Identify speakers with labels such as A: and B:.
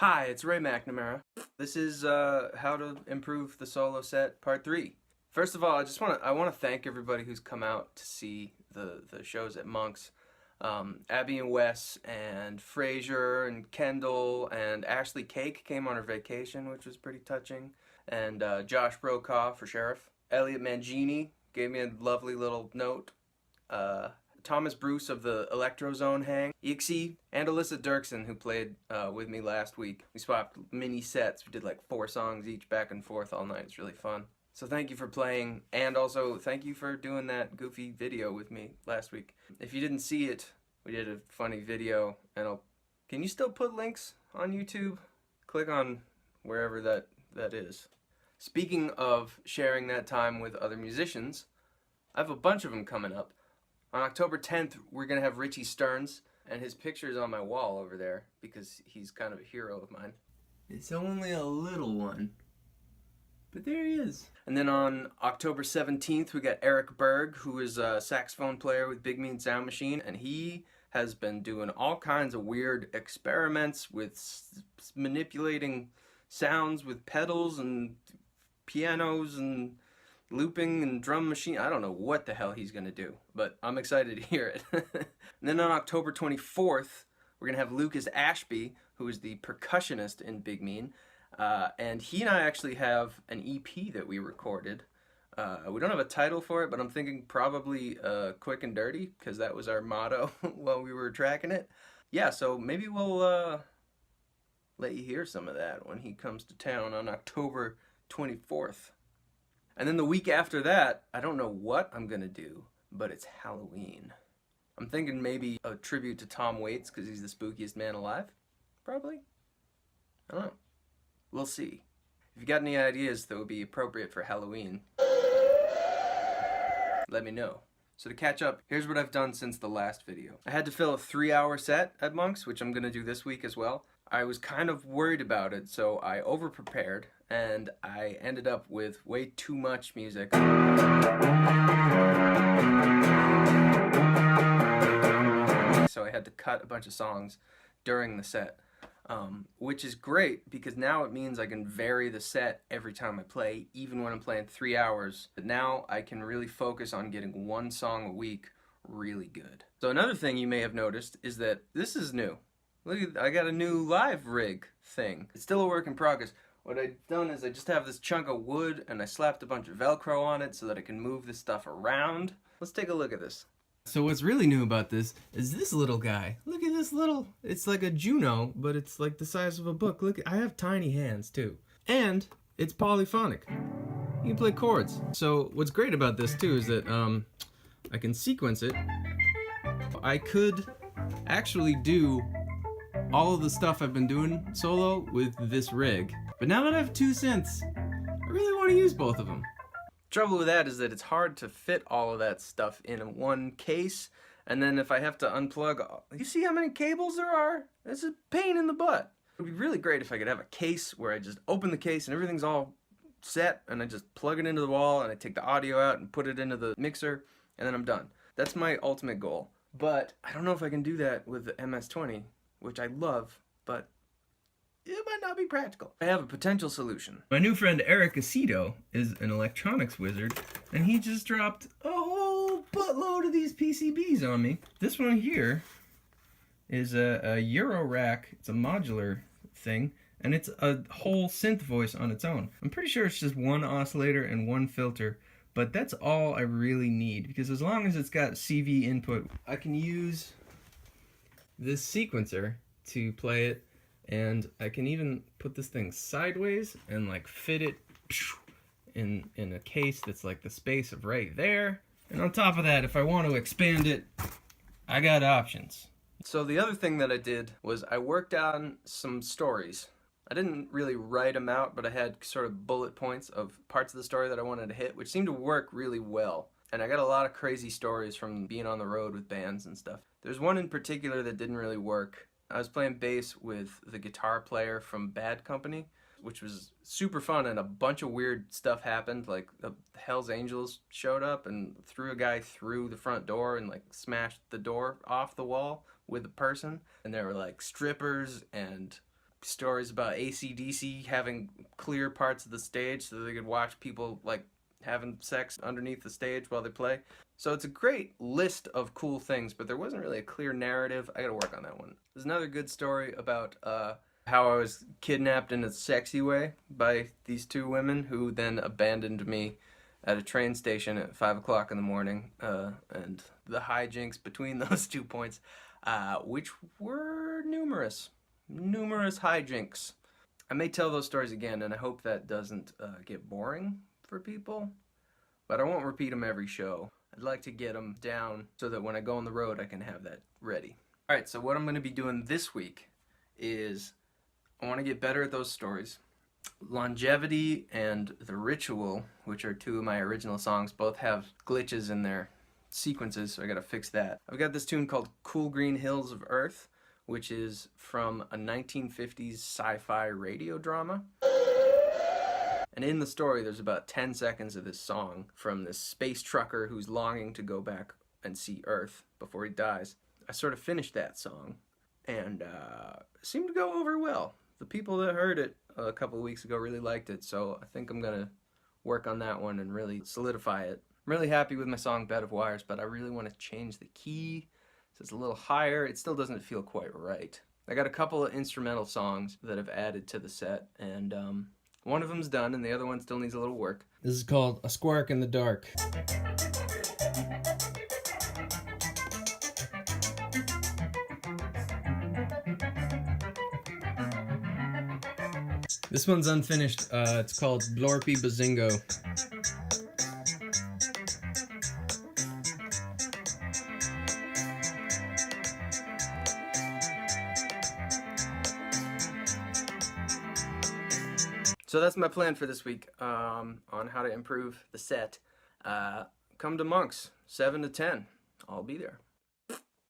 A: Hi, it's Ray McNamara. This is how to improve the solo set part 3. First of all, I want to thank everybody who's come out to see the shows at Monk's. Abby and Wes and Frazier and Kendall and Ashley Cake came on her vacation, which was pretty touching. And Josh Brokaw for Sheriff. Elliot Mangini gave me a lovely little note. Thomas Bruce of the Electrozone Hang, Ixie, and Alyssa Dirksen, who played with me last week. We swapped mini sets. We did like 4 songs each back and forth all night. It's really fun. So thank you for playing, and also thank you for doing that goofy video with me last week. If you didn't see it, we did a funny video, and can you still put links on YouTube? Click on wherever that is. Speaking of sharing that time with other musicians, I have a bunch of them coming up. On October 10th, we're going to have Richie Stearns, and his picture is on my wall over there because he's kind of a hero of mine. It's only a little one, but there he is. And then on October 17th, we got Eric Berg, who is a saxophone player with Big Mean Sound Machine, and he has been doing all kinds of weird experiments with manipulating sounds with pedals and pianos and looping and drum machine. I don't know what the hell he's going to do, but I'm excited to hear it. And then on October 24th, we're going to have Lucas Ashby, who is the percussionist in Big Mean, and he and I actually have an EP that we recorded. We don't have a title for it, but I'm thinking probably Quick and Dirty, because that was our motto while we were tracking it. Yeah, so maybe we'll let you hear some of that when he comes to town on October 24th. And then the week after that, I don't know what I'm going to do, but it's Halloween. I'm thinking maybe a tribute to Tom Waits because he's the spookiest man alive. Probably. I don't know. We'll see. If you got any ideas that would be appropriate for Halloween, let me know. So to catch up, here's what I've done since the last video. I had to fill a 3-hour set at Monk's, which I'm going to do this week as well. I was kind of worried about it, so I over-prepared, and I ended up with way too much music. So I had to cut a bunch of songs during the set, which is great because now it means I can vary the set every time I play, even when I'm playing 3 hours. But now I can really focus on getting 1 song a week really good. So another thing you may have noticed is that this is new. Look, I got a new live rig thing. It's still a work in progress. What I've done is I just have this chunk of wood and I slapped a bunch of Velcro on it so that I can move this stuff around. Let's take a look at this. So what's really new about this is this little guy. Look at this little, it's like a Juno, but it's like the size of a book. Look, I have tiny hands too. And it's polyphonic. You can play chords. So what's great about this too is that I can sequence it. I could actually do all of the stuff I've been doing solo with this rig. But now that I have 2 synths, I really want to use both of them. Trouble with that is that it's hard to fit all of that stuff in one case, and then if I have to unplug, you see how many cables there are? It's a pain in the butt. It would be really great if I could have a case where I just open the case and everything's all set, and I just plug it into the wall, and I take the audio out and put it into the mixer, and then I'm done. That's my ultimate goal. But I don't know if I can do that with the MS-20. Which I love, but it might not be practical. I have a potential solution. My new friend Eric Aceto is an electronics wizard, and he just dropped a whole buttload of these PCBs on me. This one here is a Euro rack. It's a modular thing, and it's a whole synth voice on its own. I'm pretty sure it's just 1 oscillator and 1 filter, but that's all I really need, because as long as it's got CV input, I can use this sequencer to play it, and I can even put this thing sideways and like fit it in a case that's like the space of right there. And on top of that, if I want to expand it, I got options. So the other thing that I did was I worked on some stories. I didn't really write them out, but I had sort of bullet points of parts of the story that I wanted to hit, which seemed to work really well. And I got a lot of crazy stories from being on the road with bands and stuff. There's one in particular that didn't really work. I was playing bass with the guitar player from Bad Company, which was super fun, and a bunch of weird stuff happened. Like the Hells Angels showed up and threw a guy through the front door and like smashed the door off the wall with a person. And there were like strippers and stories about AC/DC having clear parts of the stage so they could watch people like having sex underneath the stage while they play. So it's a great list of cool things, but there wasn't really a clear narrative. I gotta work on that one. There's another good story about how I was kidnapped in a sexy way by these two women who then abandoned me at a train station at 5 o'clock in the morning, and the hijinks between those 2 points, which were numerous hijinks. I may tell those stories again, and I hope that doesn't get boring for people, but I won't repeat them every show. I'd like to get them down so that when I go on the road, I can have that ready. All right, so what I'm going to be doing this week is I want to get better at those stories. Longevity and The Ritual, which are two of my original songs, both have glitches in their sequences, so I gotta fix that. I've got this tune called Cool Green Hills of Earth, which is from a 1950s sci-fi radio drama. And in the story, there's about 10 seconds of this song from this space trucker who's longing to go back and see Earth before he dies. I sort of finished that song, and it seemed to go over well. The people that heard it a couple of weeks ago really liked it, so I think I'm gonna work on that one and really solidify it. I'm really happy with my song Bed of Wires, but I really want to change the key so it's a little higher. It still doesn't feel quite right. I got a couple of instrumental songs that I've added to the set, and one of them's done and the other one still needs a little work. This is called A Squark in the Dark. This one's unfinished. It's called Blorpy Bazingo. So that's my plan for this week on how to improve the set. Come to Monks, 7 to 10. I'll be there.